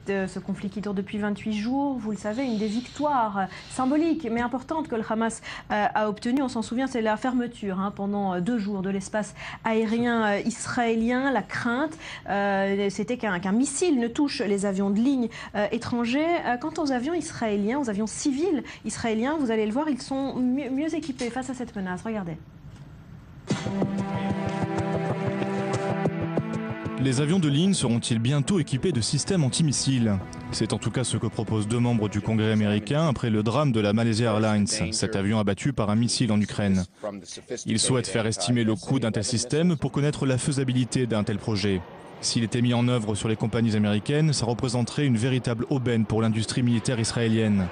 ce conflit qui dure depuis 28 jours. Vous le savez, une des victoires symboliques mais importantes que le Hamas a obtenues, on s'en souvient, c'est la fermeture pendant 2 jours de l'espace aérien israélien. La crainte, c'était qu'un missile ne touche les avions de ligne étrangers. Quant aux avions israéliens, aux avions civils israéliens, vous allez le voir, ils sont mieux équipés face à cette menace. Regardez. Les avions de ligne seront-ils bientôt équipés de systèmes antimissiles? C'est en tout cas ce que proposent 2 membres du Congrès américain après le drame de la Malaysia Airlines, cet avion abattu par un missile en Ukraine. Ils souhaitent faire estimer le coût d'un tel système pour connaître la faisabilité d'un tel projet. S'il était mis en œuvre sur les compagnies américaines, ça représenterait une véritable aubaine pour l'industrie militaire israélienne.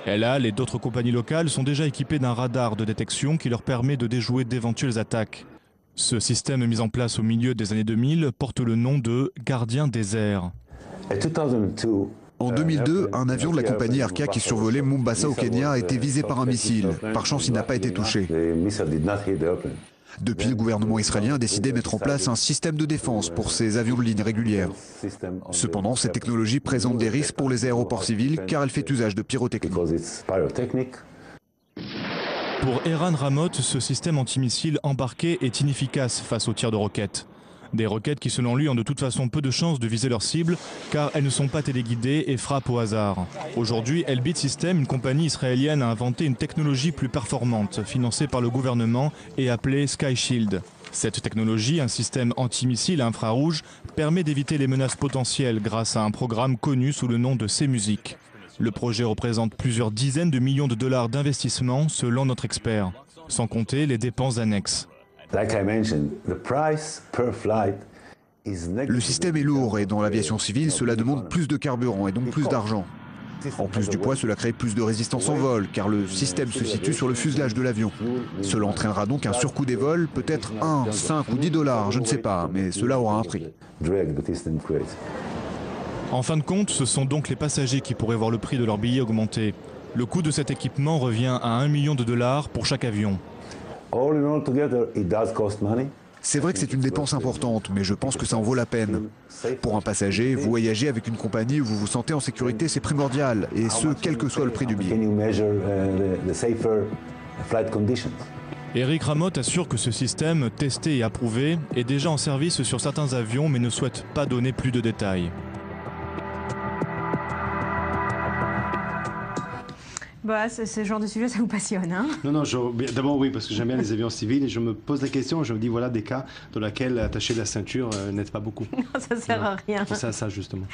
El Al et d'autres compagnies locales sont déjà équipées d'un radar de détection qui leur permet de déjouer d'éventuelles attaques. Ce système mis en place au milieu des années 2000 porte le nom de Gardien des airs. En 2002, un avion de la compagnie Arca qui survolait Mombasa au Kenya a été visé par un missile. Par chance, il n'a pas été touché. Depuis, le gouvernement israélien a décidé de mettre en place un système de défense pour ces avions de ligne régulières. Cependant, cette technologie présente des risques pour les aéroports civils car elle fait usage de pyrotechnie. Pour Eran Ramot, ce système antimissile embarqué est inefficace face aux tirs de roquettes. Des roquettes qui, selon lui, ont de toute façon peu de chances de viser leur cible car elles ne sont pas téléguidées et frappent au hasard. Aujourd'hui, Elbit Systems, une compagnie israélienne, a inventé une technologie plus performante, financée par le gouvernement et appelée Sky Shield. Cette technologie, un système antimissile infrarouge, permet d'éviter les menaces potentielles grâce à un programme connu sous le nom de C-Music. Le projet représente plusieurs dizaines de millions de dollars d'investissement selon notre expert, sans compter les dépenses annexes. Le système est lourd et dans l'aviation civile, cela demande plus de carburant et donc plus d'argent. En plus du poids, cela crée plus de résistance en vol car le système se situe sur le fuselage de l'avion. Cela entraînera donc un surcoût des vols, peut-être 1, 5 ou 10 dollars, je ne sais pas, mais cela aura un prix. En fin de compte, ce sont donc les passagers qui pourraient voir le prix de leur billet augmenter. Le coût de cet équipement revient à 1 million de dollars pour chaque avion. C'est vrai que c'est une dépense importante, mais je pense que ça en vaut la peine. Pour un passager, voyager avec une compagnie où vous vous sentez en sécurité, c'est primordial, et ce, quel que soit le prix du billet. Eric Ramot assure que ce système, testé et approuvé, est déjà en service sur certains avions, mais ne souhaite pas donner plus de détails. Bah, ce genre de sujet, ça vous passionne, hein? Non, d'abord oui, parce que j'aime bien les avions civils et je me pose la question, je me dis voilà des cas dans lesquels attacher la ceinture n'aide pas beaucoup. Non, ça sert à rien. C'est ça justement.